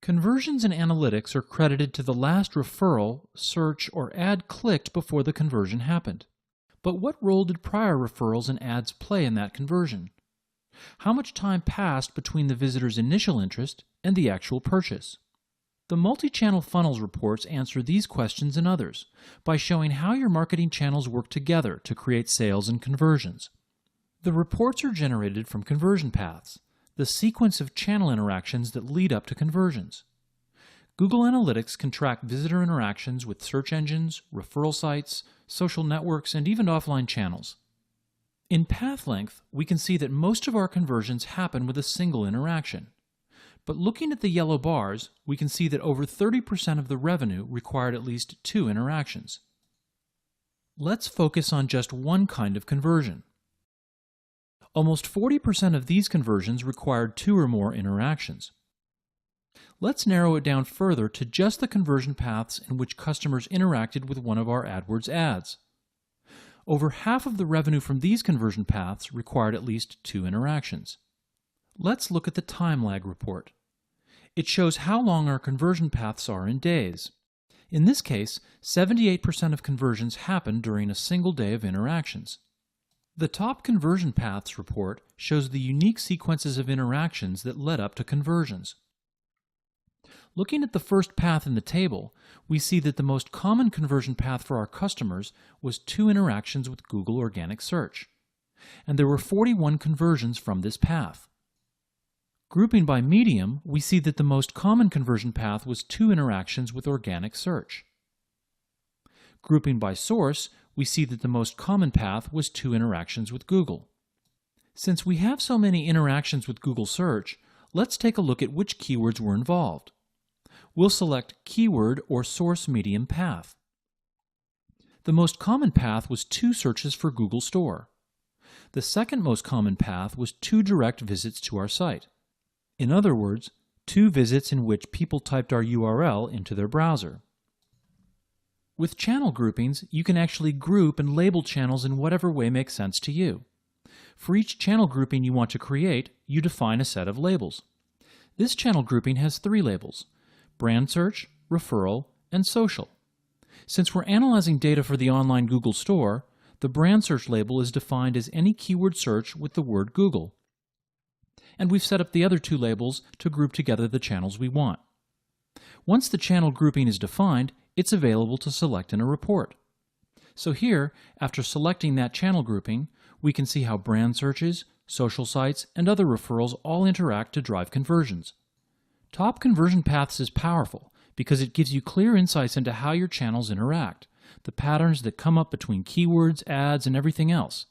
Conversions in analytics are credited to the last referral, search, or ad clicked before the conversion happened. But what role did prior referrals and ads play in that conversion? How much time passed between the visitor's initial interest and the actual purchase? The multi-channel funnels reports answer these questions and others by showing how your marketing channels work together to create sales and conversions. The reports are generated from conversion paths, the sequence of channel interactions that lead up to conversions. Google Analytics can track visitor interactions with search engines, referral sites, social networks, and even offline channels. In path length, we can see that most of our conversions happen with a single interaction. But looking at the yellow bars, we can see that over 30% of the revenue required at least 2 interactions. Let's focus on just one kind of conversion. Almost 40% of these conversions required 2 or more interactions. Let's narrow it down further to just the conversion paths in which customers interacted with one of our AdWords ads. Over half of the revenue from these conversion paths required at least 2 interactions. Let's look at the time lag report. It shows how long our conversion paths are in days. In this case, 78% of conversions happen during a single day of interactions. The top conversion paths report shows the unique sequences of interactions that led up to conversions. Looking at the first path in the table, we see that the most common conversion path for our customers was 2 interactions with Google Organic Search, and there were 41 conversions from this path. Grouping by medium, we see that the most common conversion path was 2 interactions with Organic Search. Grouping by source, we see that the most common path was 2 interactions with Google. Since we have so many interactions with Google Search, let's take a look at which keywords were involved. We'll select Keyword or Source Medium Path. The most common path was 2 searches for Google Store. The second most common path was 2 direct visits to our site. In other words, 2 visits in which people typed our URL into their browser. With channel groupings, you can actually group and label channels in whatever way makes sense to you. For each channel grouping you want to create, you define a set of labels. This channel grouping has 3 labels: brand search, referral, and social. Since we're analyzing data for the online Google Store, the brand search label is defined as any keyword search with the word Google. And we've set up the other 2 labels to group together the channels we want. Once the channel grouping is defined, it's available to select in a report. So here, after selecting that channel grouping, we can see how brand searches, social sites, and other referrals all interact to drive conversions. Top Conversion Paths is powerful because it gives you clear insights into how your channels interact, the patterns that come up between keywords, ads, and everything else.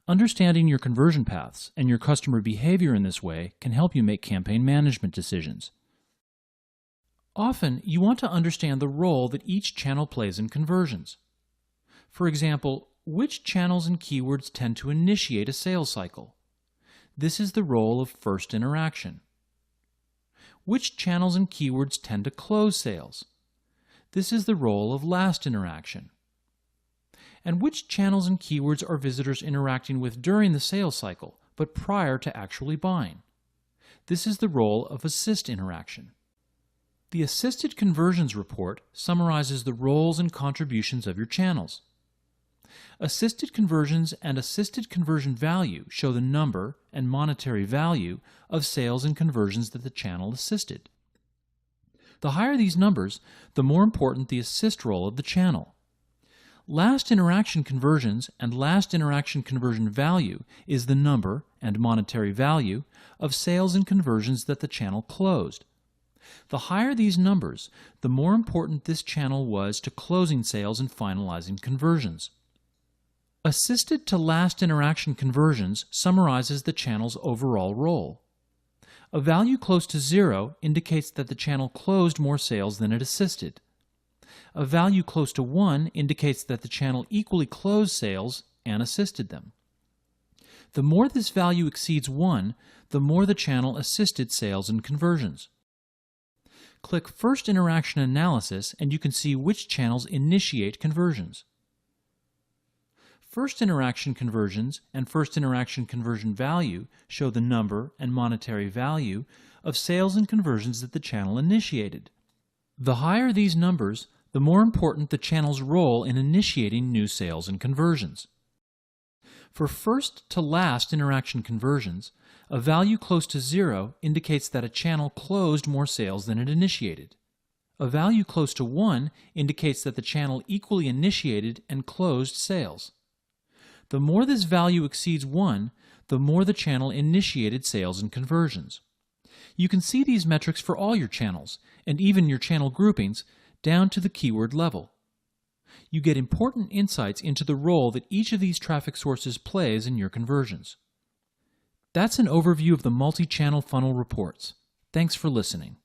Understanding your conversion paths and your customer behavior in this way can help you make campaign management decisions. Often, you want to understand the role that each channel plays in conversions. For example, which channels and keywords tend to initiate a sales cycle? This is the role of first interaction. Which channels and keywords tend to close sales? This is the role of last interaction. And which channels and keywords are visitors interacting with during the sales cycle, but prior to actually buying? This is the role of assist interaction. The Assisted Conversions report summarizes the roles and contributions of your channels. Assisted conversions and assisted conversion value show the number and monetary value of sales and conversions that the channel assisted. The higher these numbers, the more important the assist role of the channel. Last interaction conversions and last interaction conversion value is the number and monetary value of sales and conversions that the channel closed. The higher these numbers, the more important this channel was to closing sales and finalizing conversions. Assisted to last interaction conversions summarizes the channel's overall role. A value close to 0 indicates that the channel closed more sales than it assisted. A value close to 1 indicates that the channel equally closed sales and assisted them. The more this value exceeds 1, the more the channel assisted sales and conversions. Click First Interaction Analysis and you can see which channels initiate conversions. First interaction conversions and first interaction conversion value show the number and monetary value of sales and conversions that the channel initiated. The higher these numbers, the more important the channel's role in initiating new sales and conversions. For first to last interaction conversions, a value close to 0 indicates that a channel closed more sales than it initiated. A value close to 1 indicates that the channel equally initiated and closed sales. The more this value exceeds 1, the more the channel initiated sales and conversions. You can see these metrics for all your channels, and even your channel groupings, down to the keyword level. You get important insights into the role that each of these traffic sources plays in your conversions. That's an overview of the multi-channel funnel reports. Thanks for listening.